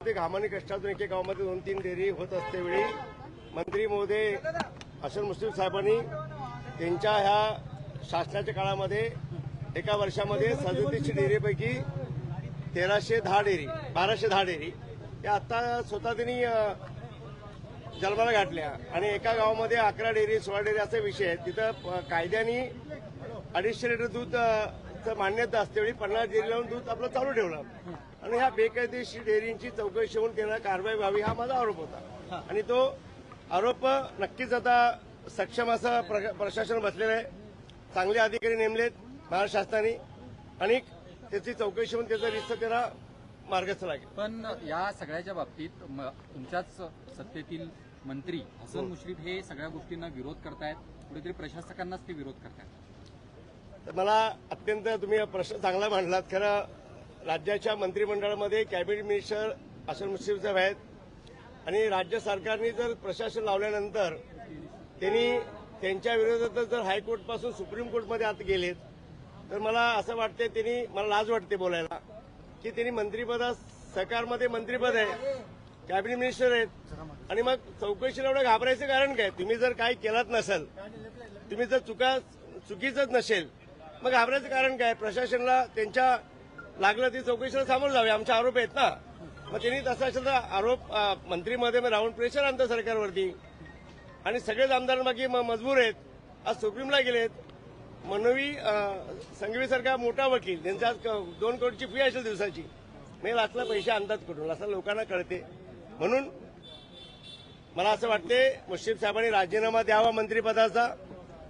घामाने कष्टातून एके गावामध्ये 2-3 डेअरी होत असते वेळी मंत्री महोदय अशर मुश्रीफ साहेबांनी त्यांच्या ह्या शासनाच्या काळामध्ये एका वर्षामध्ये 37 डेअरीपैकी 1310 डेअरी 1210 डेअरी या आता स्वतः त्यांनी जन्माला घातल्या आणि एका गावामध्ये 11 डेअरी 16 डेअरी असे विषय आहेत. तिथं कायद्याने 250 लिटर दूध मान्यता असते वेळी 50 डेअरी लावून दूध आपलं चालू ठेवलं आणि ह्या बेकायदेशीर डेअरींची चौकशी होऊन त्यांना कारवाई व्हावी हा माझा आरोप होता आणि तो आरोप नक्कीच आता सक्षम असं प्रशासन बसलेलं आहे. चांगले अधिकारी नेमलेत महाराष्ट्र शासनाने आणि त्याची चौकशी होऊन त्याचा रिस्त त्याला मार्गस्थ लागेल. पण या सगळ्याच्या बाबतीत तुमच्याच सत्तेतील मंत्री हसन मुश्रीफ हे सगळ्या गोष्टींना विरोध करतायत, कुठेतरी प्रशासकांनाच ते विरोध करतायत. मला अत्यंत तुम्ही प्रश्न चांगला मांडलात. खरं राज्याच्या मंत्रिमंडळामध्ये कॅबिनेट मिनिस्टर हसन मुश्रीफ साहेब आहेत आणि राज्य सरकारने जर प्रशासन लावल्यानंतर त्यांनी त्यांच्या विरोधात जर हायकोर्टपासून सुप्रीम कोर्टमध्ये आत गेलेत तर मला असं वाटतं त्यांनी मला लाज वाटते बोलायला की त्यांनी मंत्रिपदा सरकारमध्ये मंत्रिपद आहे कॅबिनेट मिनिस्टर आहेत आणि मग चौकशीला एवढं घाबरायचं कारण काय. तुम्ही जर काही केलात नसेल तुम्ही जर चुकीचंच नसेल मग घाबरायचं कारण काय. प्रशासनाला त्यांच्या लागलं ती चौकशीला सामोरं जावे आमचे आरोप आहेत ना. मग त्यांनी तसा असेल तर आरोप मंत्रीमध्ये राहून प्रेशर आणतं सरकारवरती आणि सगळेच आमदार बाकी मजबूर आहेत. आज सुप्रीमला गेलेत. मनवी संघवीसारखा मोठा वकील त्यांचा 2 कोटीची फी असेल दिवसाची म्हणजे असला पैसे आणतात कुठून असं लोकांना कळते. म्हणून मला असं वाटते मुश्रीफ साहेबांनी राजीनामा द्यावा मंत्रिपदाचा.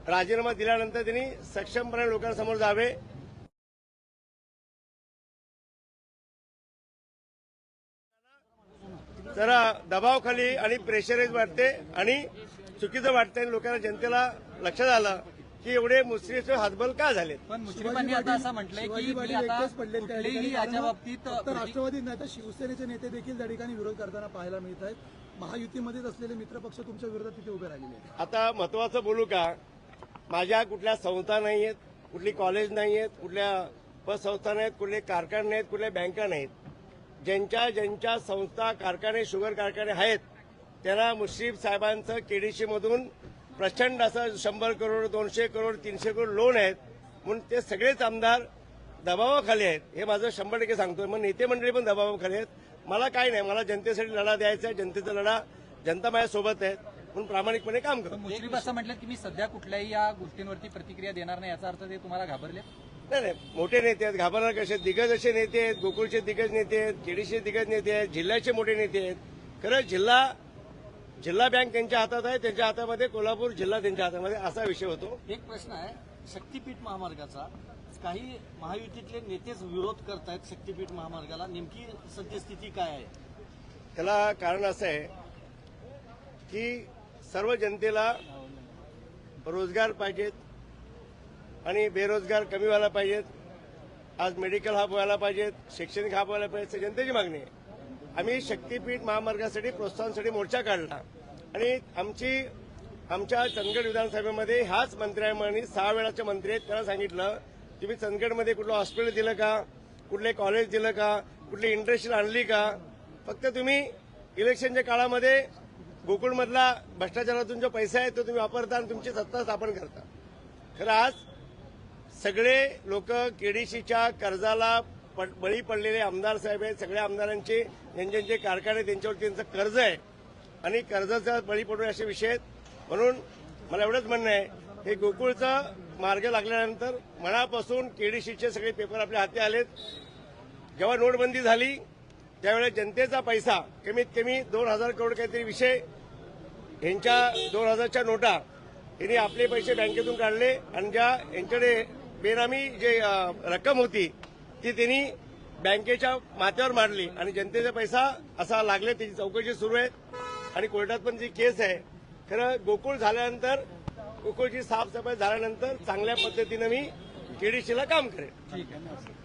राजीनामा दिल्यानंतर त्यांनी सक्षमपणे लोकांसमोर जावे. जरा दबावाखाली आणि प्रेशराईज वाटते आणि चुकीचं वाटतंय आणि लोकांना जनतेला लक्षात आलं की एवढे मुश्रीफ हातबल का झालेत. पण मुश्रीफांनी आता असं म्हटलंय की कुठलेही याच्या बाबतीत राष्ट्रवादी नाही तर शिवसेनेचे नेते देखील त्या ठिकाणी विरोध करताना पाहायला मिळत आहेत. महायुतीमध्येच असलेले मित्रपक्ष तुमच्या विरोधात तिथे उभे राहिलेले आहेत. आता महत्वाचं बोलू का. माझ्या कुठल्या संस्था नाही आहेत, कुठली कॉलेज नाही आहेत, कुठल्या पतसंस्था नाहीत, कुठले कारखाने नाहीत, कुठल्या बँका नाहीत. ज्यांच्या संस्था कारखाने शुगर कारखाने आहेत त्यांना मुश्रीफ साहेबांचं केडीसी मधून प्रचंड असं 100 करोड 200 करोड 300 करोड लोन आहेत म्हणून ते सगळेच आमदार दबावाखाली आहेत. हे माझं 100% सांगतोय. मग नेते मंडळी पण दबावाखाली आहेत. मला काय नाही, मला जनतेसाठी लढा द्यायचा आहे. जनतेचा लढा जनता माझ्यासोबत आहे म्हणून प्रामाणिकपणे काम करतो. मुश्रीफ असं म्हटलं की मी सध्या कुठल्याही या गोष्टींवरती प्रतिक्रिया देणार नाही याचा अर्थ ते तुम्हाला घाबरले. नाही मोठे नेते आहेत घाबरणार कसे. दिग्गज असे नेते आहेत. गोकुळचे दिग्गज नेते आहेत, केडीचे दिग्गज नेते आहेत, जिल्ह्याचे मोठे नेते आहेत. खरं जिल्हा बँक त्यांच्या हातात आहे, त्यांच्या हातामध्ये कोल्हापूर जिल्हा त्यांच्या हातामध्ये असा विषय होतो. एक प्रश्न आहे शक्तीपीठ महामार्गाचा. काही महायुतीतले नेतेच विरोध करतायत शक्तीपीठ महामार्गाला. नेमकी सद्यस्थिती काय आहे. त्याला कारण असं आहे की सर्व जनतेला रोजगार पाहिजेत आणि बेरोजगार कमी व्हायला पाहिजेत. आज मेडिकल हब व्हायला पाहिजेत, शैक्षणिक हब व्हायला पाहिजे, जनतेची मागणी आहे. आम्ही शक्तीपीठ महामार्गासाठी प्रोत्साहनासाठी मोर्चा काढला आणि आमच्या चंदगड विधानसभेमध्ये ह्याच मंत्र्यांनी 6 वेळाचे मंत्री आहेत त्यांना सांगितलं तुम्ही चंदगडमध्ये कुठलं हॉस्पिटल दिलं का, कुठले कॉलेज दिलं का, कुठली इंडस्ट्री आणली का. फक्त तुम्ही इलेक्शनच्या काळामध्ये गोकुळमधला भ्रष्टाचारातून जो पैसा आहे तो तुम्ही वापरता आणि तुमची सत्ता स्थापन करता. खरं आज सगळे लोक केडीसीच्या कर्जाला बळी पडलेले आमदार साहेब आहेत. सगळ्या आमदारांचे ज्यांचे कारखाने त्यांच्यावर त्यांचं कर्ज आहे आणि कर्जाचा बळी पडू असे विषय आहेत. म्हणून मला एवढंच म्हणणं आहे हे गोकुळचा मार्ग लागल्यानंतर मनापासून केडीसीचे सगळे पेपर आपल्या हाती आलेत. जेव्हा नोटबंदी झाली त्यावेळेस जनतेचा पैसा कमीत कमी 2000 करोड काहीतरी विषय यांच्या 2000च्या नोटा त्यांनी आपले पैसे बँकेतून काढले आणि ज्या यांच्याकडे बेनामी जे रक्कम होती ती त्यांनी बँकेच्या माथ्यावर मांडली आणि जनतेचा पैसा असा लागले. त्याची चौकशी सुरू आहे आणि कोर्टात पण जी केस आहे. खरं गोकुळ झाल्यानंतर गोकुळची साफसफाई झाल्यानंतर चांगल्या पद्धतीनं मी केडीसीला काम करेन. ठीक आहे.